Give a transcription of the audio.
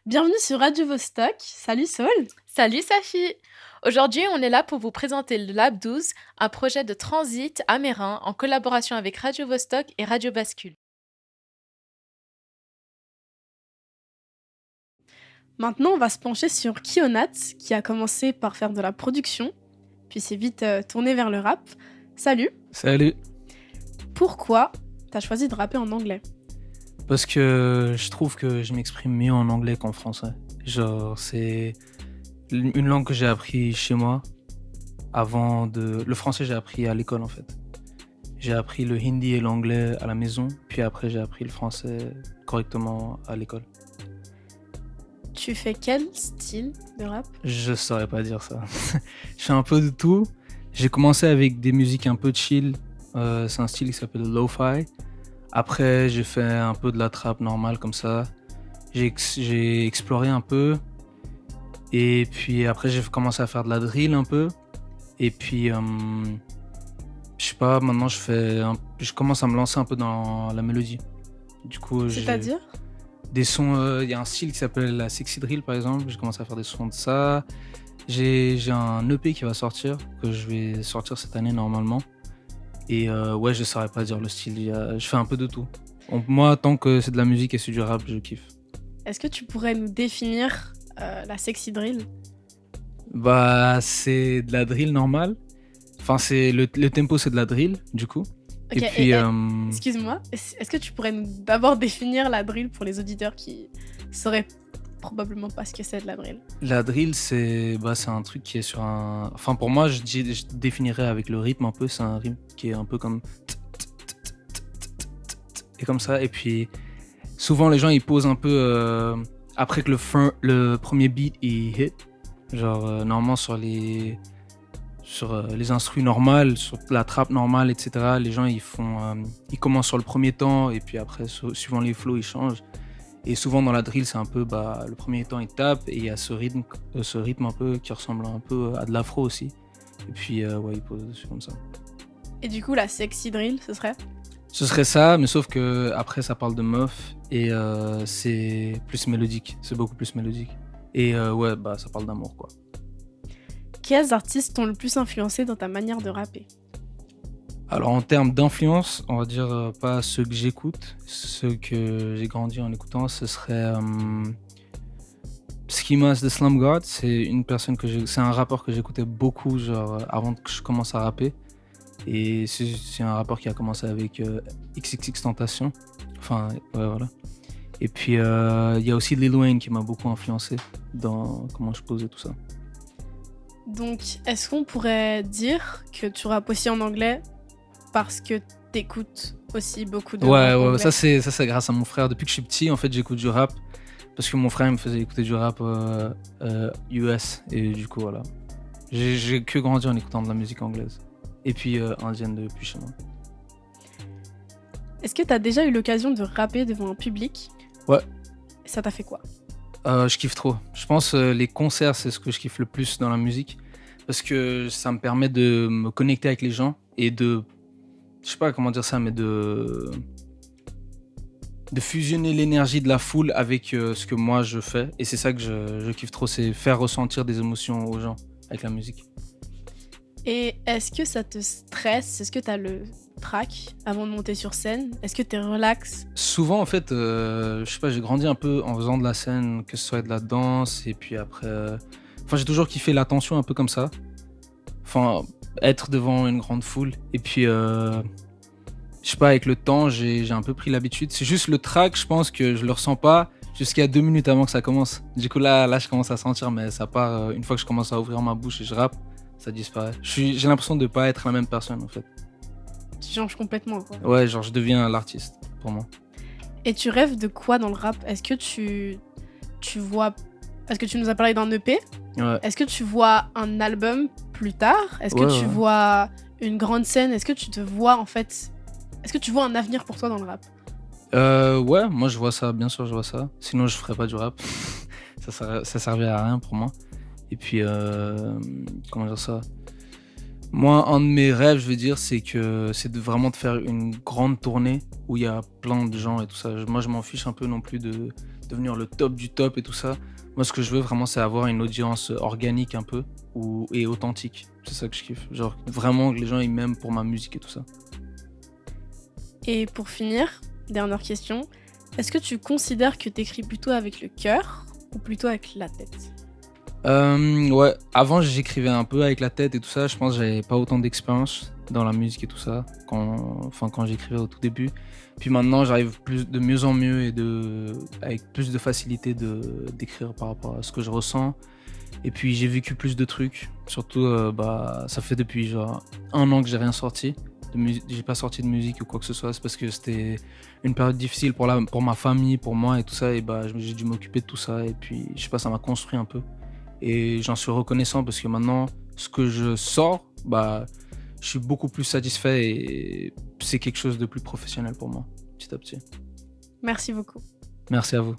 Bienvenue sur Radio Vostok. Salut Saul. Salut Safi! Aujourd'hui, on est là pour vous présenter le Lab 12, un projet de transit amérin en collaboration avec Radio Vostok et Radio Bascule. Maintenant, on va se pencher sur Kionat, qui a commencé par faire de la production, puis s'est vite tourné vers le rap. Salut. Salut. Pourquoi t'as choisi de rapper en anglais? Parce que je trouve que je m'exprime mieux en anglais qu'en français. Genre, c'est une langue que j'ai appris chez moi. Le français, j'ai appris à l'école en fait. J'ai appris le hindi et l'anglais à la maison, puis après j'ai appris le français correctement à l'école. Tu fais quel style de rap? Je saurais pas dire ça. Je fais un peu de tout. J'ai commencé avec des musiques un peu chill. C'est un style qui s'appelle le lo-fi. Après, j'ai fait un peu de la trap normale comme ça. J'ai exploré un peu. Et puis après, j'ai commencé à faire de la drill un peu. Et puis, je sais pas, maintenant je commence à me lancer un peu dans la mélodie. Du coup, C'est-à-dire? des sons, il y a un style qui s'appelle la sexy drill par exemple. J'ai commencé à faire des sons de ça. J'ai un EP qui va sortir, que je vais sortir cette année normalement. Et ouais, je saurais pas dire le style. Je fais un peu de tout. Donc, moi, tant que c'est de la musique et c'est du rap, je kiffe. Est-ce que tu pourrais nous définir la sexy drill? Bah, c'est de la drill normale. Enfin, c'est le tempo, c'est de la drill, du coup. Ok, et puis, excuse-moi, est-ce que tu pourrais nous d'abord définir la drill pour les auditeurs qui sauraient probablement pas ce que c'est de la drill? la drill, c'est un truc qui est sur un. Enfin, pour moi, je définirais avec le rythme un peu. C'est un rythme qui est un peu comme. Et comme ça. Et puis, souvent, les gens, ils posent un peu après que le premier beat il hit. Genre, normalement, sur les instrus normales, sur la trappe normale, etc. Les gens, ils commencent sur le premier temps et puis après, suivant les flows, ils changent. Et souvent dans la drill, c'est un peu, le premier temps, ils tapent et il y a ce rythme un peu qui ressemble un peu à de l'afro aussi. Et puis, ouais, ils posent dessus comme ça. Et du coup, la sexy drill, ce serait? Ce serait ça, mais sauf que après, ça parle de meuf et c'est plus mélodique. C'est beaucoup plus mélodique. Et ouais, ça parle d'amour, quoi. Quels artistes t'ont le plus influencé dans ta manière de rapper? Alors en termes d'influence, on va dire pas ceux que j'écoute, ceux que j'ai grandi en écoutant, ce serait Skimas de Slum God. C'est c'est un rappeur que j'écoutais beaucoup genre avant que je commence à rapper. Et c'est un rappeur qui a commencé avec XXXTentacion. Enfin ouais voilà. Et puis il y a aussi Lil Wayne qui m'a beaucoup influencé dans comment je posais tout ça. Donc, est-ce qu'on pourrait dire que tu rappes aussi en anglais parce que t'écoutes aussi beaucoup de Ouais, rap ouais, anglais? ça c'est grâce à mon frère. Depuis que je suis petit, en fait, j'écoute du rap parce que mon frère il me faisait écouter du rap US et du coup voilà. J'ai que grandi en écoutant de la musique anglaise et puis indienne depuis chez moi. Est-ce que t'as déjà eu l'occasion de rapper devant un public? Ouais, Et ça t'a fait quoi? je kiffe trop. Je pense les concerts c'est ce que je kiffe le plus dans la musique parce que ça me permet de me connecter avec les gens et je sais pas comment dire ça, mais de fusionner l'énergie de la foule avec ce que moi je fais. Et c'est ça que je kiffe trop, c'est faire ressentir des émotions aux gens avec la musique. Et est-ce que ça te stresse? Est-ce que t'as le trac avant de monter sur scène? Est-ce que t'es relax? Souvent, en fait, je sais pas, j'ai grandi un peu en faisant de la scène, que ce soit de la danse, et puis après. Enfin, j'ai toujours kiffé l'attention un peu comme ça. Enfin, être devant une grande foule. Et puis, je sais pas, avec le temps, j'ai un peu pris l'habitude. C'est juste le trac, je pense que je le ressens pas jusqu'à 2 minutes avant que ça commence. Du coup, là, je commence à sentir, mais ça part une fois que je commence à ouvrir ma bouche et je rappe, ça disparaît. J'ai l'impression de pas être la même personne, en fait. Tu changes complètement, quoi. Ouais, genre, je deviens l'artiste, pour moi. Et tu rêves de quoi dans le rap? Est-ce que tu vois... Parce que tu nous as parlé d'un EP. Ouais. Est-ce que tu vois un album plus tard? Est-ce que Ouais, tu ouais. vois une grande scène? Est-ce que tu te vois, en fait... Est-ce que tu vois un avenir pour toi dans le rap? Ouais, moi je vois ça, bien sûr je vois ça. Sinon je ferais pas du rap. Ça servirait à rien pour moi. Et puis, comment dire ça? Moi, un de mes rêves, je veux dire, c'est vraiment de faire une grande tournée où il y a plein de gens et tout ça. Moi, je m'en fiche un peu non plus de devenir le top du top et tout ça. Moi, ce que je veux vraiment, c'est avoir une audience organique un peu et authentique. C'est ça que je kiffe. Genre, vraiment que les gens ils m'aiment pour ma musique et tout ça. Et pour finir, dernière question, est-ce que tu considères que t'écris plutôt avec le cœur ou plutôt avec la tête? Ouais, avant j'écrivais un peu avec la tête et tout ça. Je pense que j'avais pas autant d'expérience dans la musique et tout ça quand j'écrivais au tout début. Puis maintenant, j'arrive de mieux en mieux avec plus de facilité d'écrire par rapport à ce que je ressens. Et puis j'ai vécu plus de trucs. Surtout, ça fait depuis genre 1 an que j'ai rien sorti. J'ai pas sorti de musique ou quoi que ce soit. C'est parce que c'était une période difficile pour ma famille, pour moi et tout ça. Et j'ai dû m'occuper de tout ça. Et puis, je sais pas, ça m'a construit un peu. Et j'en suis reconnaissant parce que maintenant, ce que je sors, je suis beaucoup plus satisfait et c'est quelque chose de plus professionnel pour moi, petit à petit. Merci beaucoup. Merci à vous.